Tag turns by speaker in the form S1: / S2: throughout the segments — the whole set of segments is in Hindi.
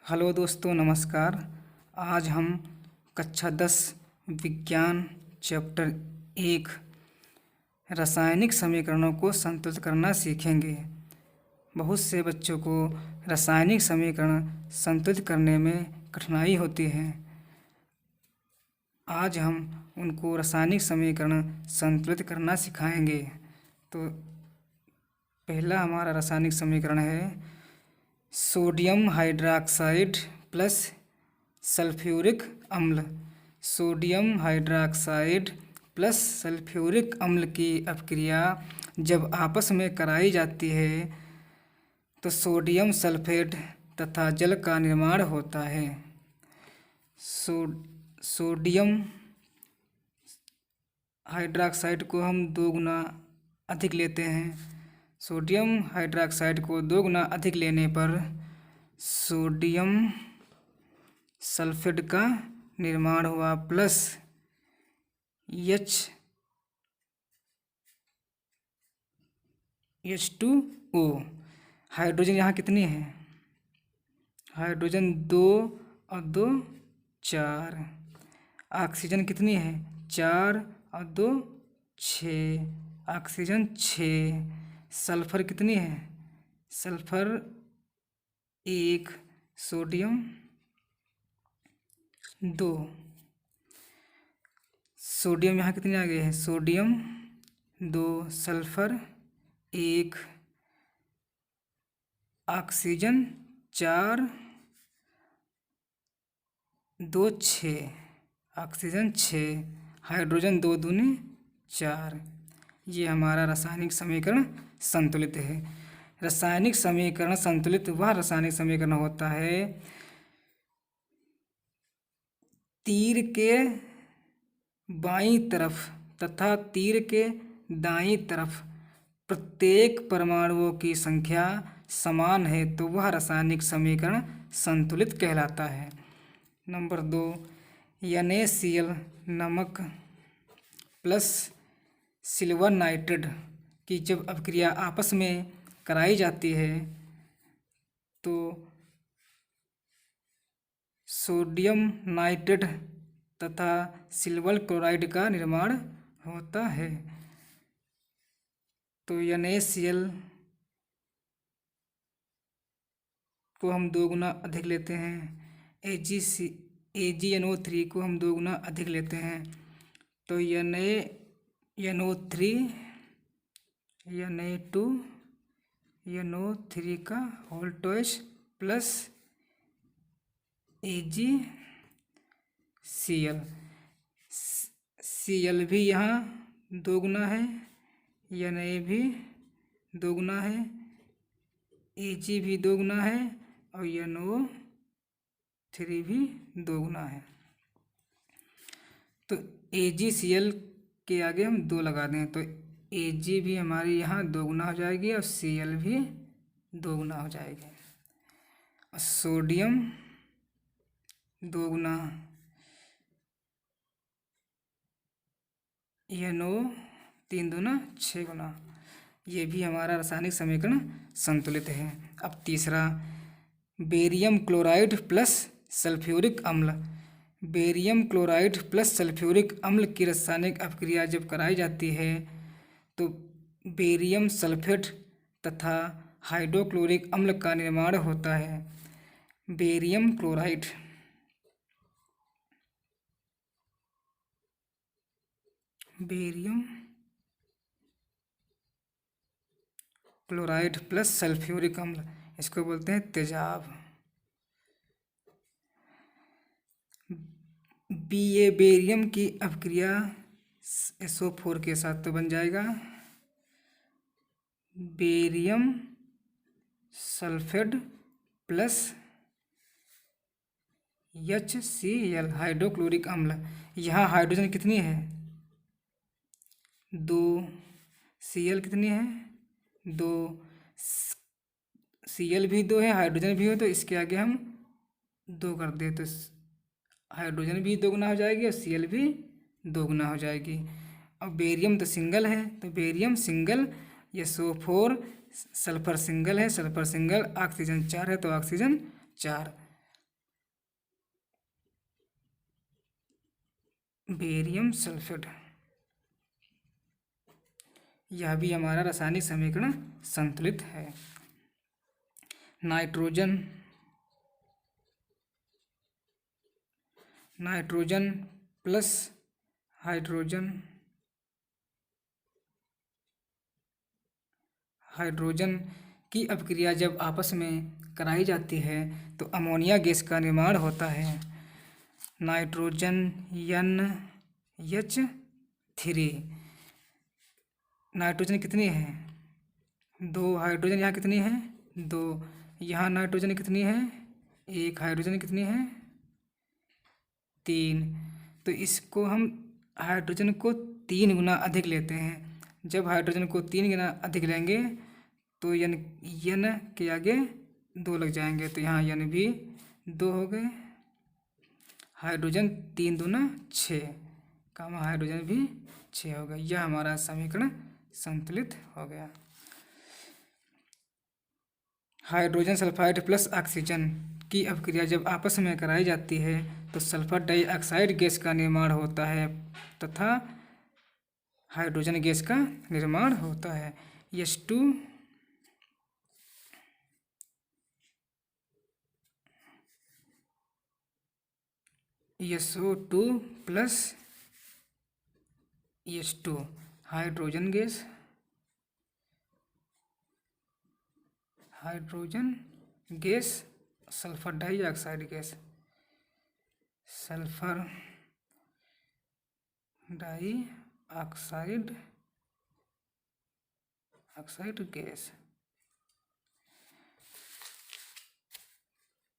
S1: हेलो दोस्तों, नमस्कार। आज हम कक्षा 10 विज्ञान चैप्टर 1 रासायनिक समीकरणों को संतुलित करना सीखेंगे। बहुत से बच्चों को रासायनिक समीकरण संतुलित करने में कठिनाई होती है। आज हम उनको रासायनिक समीकरण संतुलित करना सिखाएंगे। तो पहला हमारा रासायनिक समीकरण है सोडियम हाइड्रॉक्साइड प्लस सल्फ्यूरिक अम्ल। सोडियम हाइड्रॉक्साइड प्लस सल्फ्यूरिक अम्ल की अपक्रिया जब आपस में कराई जाती है तो सोडियम सल्फेट तथा जल का निर्माण होता है। सोडियम हाइड्रॉक्साइड को हम 2 गुना अधिक लेते हैं। सोडियम हाइड्रॉक्साइड को 2 गुना अधिक लेने पर सोडियम सल्फेट का निर्माण हुआ प्लस H2O। हाइड्रोजन यहाँ कितनी है? हाइड्रोजन 2 और 2 4। ऑक्सीजन कितनी है? 4 और 2 6। ऑक्सीजन 6। सल्फर कितनी है? सल्फर 1। सोडियम 2। सोडियम यहाँ कितनी आ गई है? Sodium 2, sulphur 1, oxygen 4, 2 6। Oxygen 6, hydrogen 2 दूनी 4। ये हमारा रासायनिक समीकरण संतुलित है। रासायनिक समीकरण संतुलित वह रासायनिक समीकरण होता है तीर के बाईं तरफ तथा तीर के दाईं तरफ प्रत्येक परमाणुओं की संख्या समान है तो वह रासायनिक समीकरण संतुलित कहलाता है। नंबर 2, NaCl नमक प्लस सिल्वर नाइट्रेट की जब अपक्रिया आपस में कराई जाती है तो सोडियम नाइट्रेट तथा सिल्वर क्लोराइड का निर्माण होता है। तो NaCl को हम 2 गुना अधिक लेते हैं। AgNO3 को हम 2 गुना अधिक लेते हैं तो NaNO3 Na2NO3 का whole twice plus AgCl। Cl भी यहाँ 2 गुना है, Na भी 2 गुना है, Ag भी 2 गुना है और NO3 भी 2 गुना है। तो AgCl के आगे हम 2 लगा दें तो Ag भी हमारी यहाँ 2 गुना हो जाएगी और Cl भी 2 गुना हो जाएगी। और सोडियम 2 गुना, NO 3 दूना 6 गुना। ये भी हमारा रासायनिक समीकरण संतुलित है। अब तीसरा, बेरियम क्लोराइड प्लस सल्फ्यूरिक अम्ल। बेरियम क्लोराइड प्लस सल्फ्यूरिक अम्ल की रासायनिक अपक्रिया जब कराई जाती है तो बेरियम सल्फेट तथा हाइड्रोक्लोरिक अम्ल का निर्माण होता है। बेरियम क्लोराइड प्लस सल्फ्यूरिक अम्ल, इसको बोलते हैं तेजाब। बेरियम की अपक्रिया SO4 के साथ तो बन जाएगा barium sulphate plus HCl hydrochloric अम्ल। यहाँ हाइड्रोजन कितनी है? 2। Cl कितनी है? 2। Cl भी 2 है, हाइड्रोजन भी हो तो इसके आगे हम 2 कर दे तो हाइड्रोजन भी 2 गुना हो जाएगी और Cl भी 2 गुना हो जाएगी। और बेरियम तो सिंगल है तो barium single, SO4, sulphur single है, सल्फर सिंगल, ऑक्सीजन 4 है तो ऑक्सीजन 4। Barium sulphate. यह भी हमारा रासायनिक समीकरण संतुलित है। नाइट्रोजन प्लस हाइड्रोजन की अपक्रिया जब आपस में कराई जाती है तो अमोनिया गैस का निर्माण होता है। Nitrogen NH3। नाइट्रोजन कितनी है? 2। हाइड्रोजन यहाँ कितनी है? 2। यहाँ नाइट्रोजन कितनी है? 1। हाइड्रोजन कितनी है? 3। तो इसको हम हाइड्रोजन को 3 गुना अधिक लेते हैं। जब हाइड्रोजन को 3 गुना अधिक लेंगे तो यन के आगे 2 लग जाएंगे, तो यहाँ यन भी 2 हो गए। हाइड्रोजन 3 दूना 6, हाइड्रोजन भी 6 हो गया। यह हमारा समीकरण संतुलित हो गया। हाइड्रोजन सल्फाइड प्लस ऑक्सीजन की अपक्रिया जब आपस में कराई जाती है तो सल्फर डाइऑक्साइड गैस का निर्माण होता है तथा हाइड्रोजन गैस का निर्माण होता है। SO2 plus H2 hydrogen gas sulphur dioxide gas.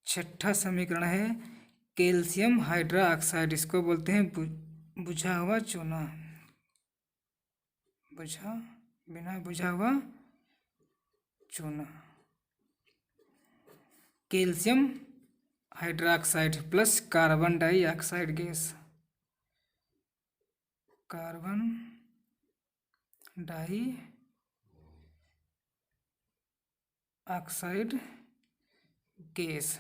S1: छठा समीकरण है कैल्शियम हाइड्रोक्साइड। इसको बोलते हैं बुझा हुआ चूना। बुझा हुआ चूना। Calcium hydroxide plus carbon dioxide gas. Carbon dioxide gas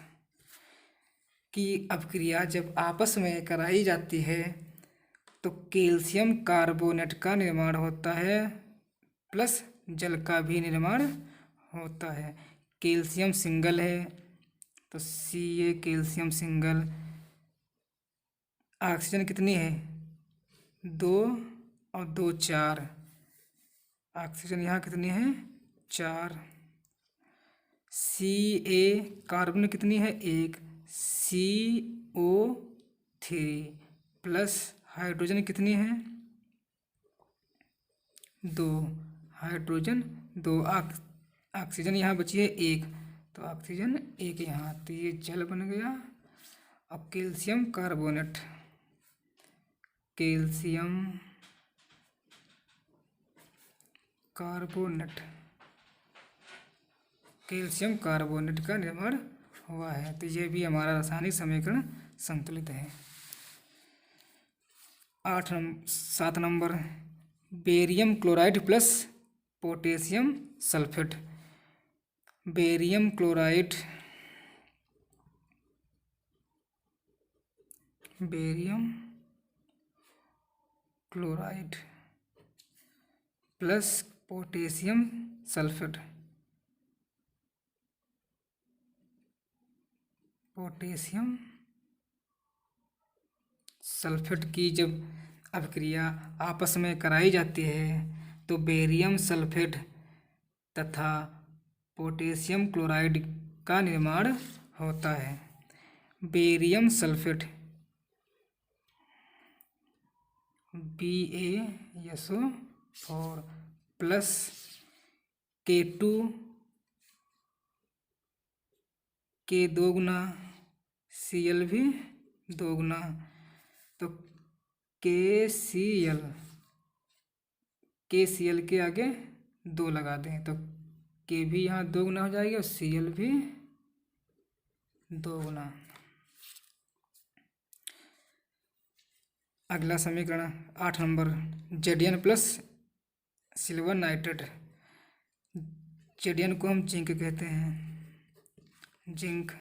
S1: की अपक्रिया जब आपस में कराई जाती है तो कैल्शियम कार्बोनेट का निर्माण होता है प्लस जल का भी निर्माण होता है। कैल्शियम सिंगल है तो Ca कैल्शियम सिंगल। ऑक्सीजन कितनी है? 2 और 2 4। ऑक्सीजन यहाँ कितनी है? 4। Ca कार्बन कितनी है? 1। CO3 प्लस हाइड्रोजन कितनी है? 2। हाइड्रोजन 2। ऑक्सीजन यहाँ बची है 1, तो ऑक्सीजन 1 यहाँ, तो ये जल बन गया। अब कैल्शियम कार्बोनेट का निर्माण हुआ है, तो ये भी हमारा रासायनिक समीकरण संतुलित है। 7 number barium chloride plus potassium sulphate. Barium chloride plus potassium sulphate. Potassium sulphate की जब अपक्रिया आपस में कराई जाती है तो बेरियम सल्फेट तथा पोटेशियम क्लोराइड का निर्माण होता है। Barium sulphate BaSO4 plus K2 के 2 गुना Cl भी 2 गुना, तो KCl के आगे 2 लगा दें तो K भी यहाँ 2 गुना हो जाएगी और Cl भी 2 गुना। अगला समीकरण 8 number Zn plus silver nitrate. Zn को हम जिंक कहते हैं। जिंक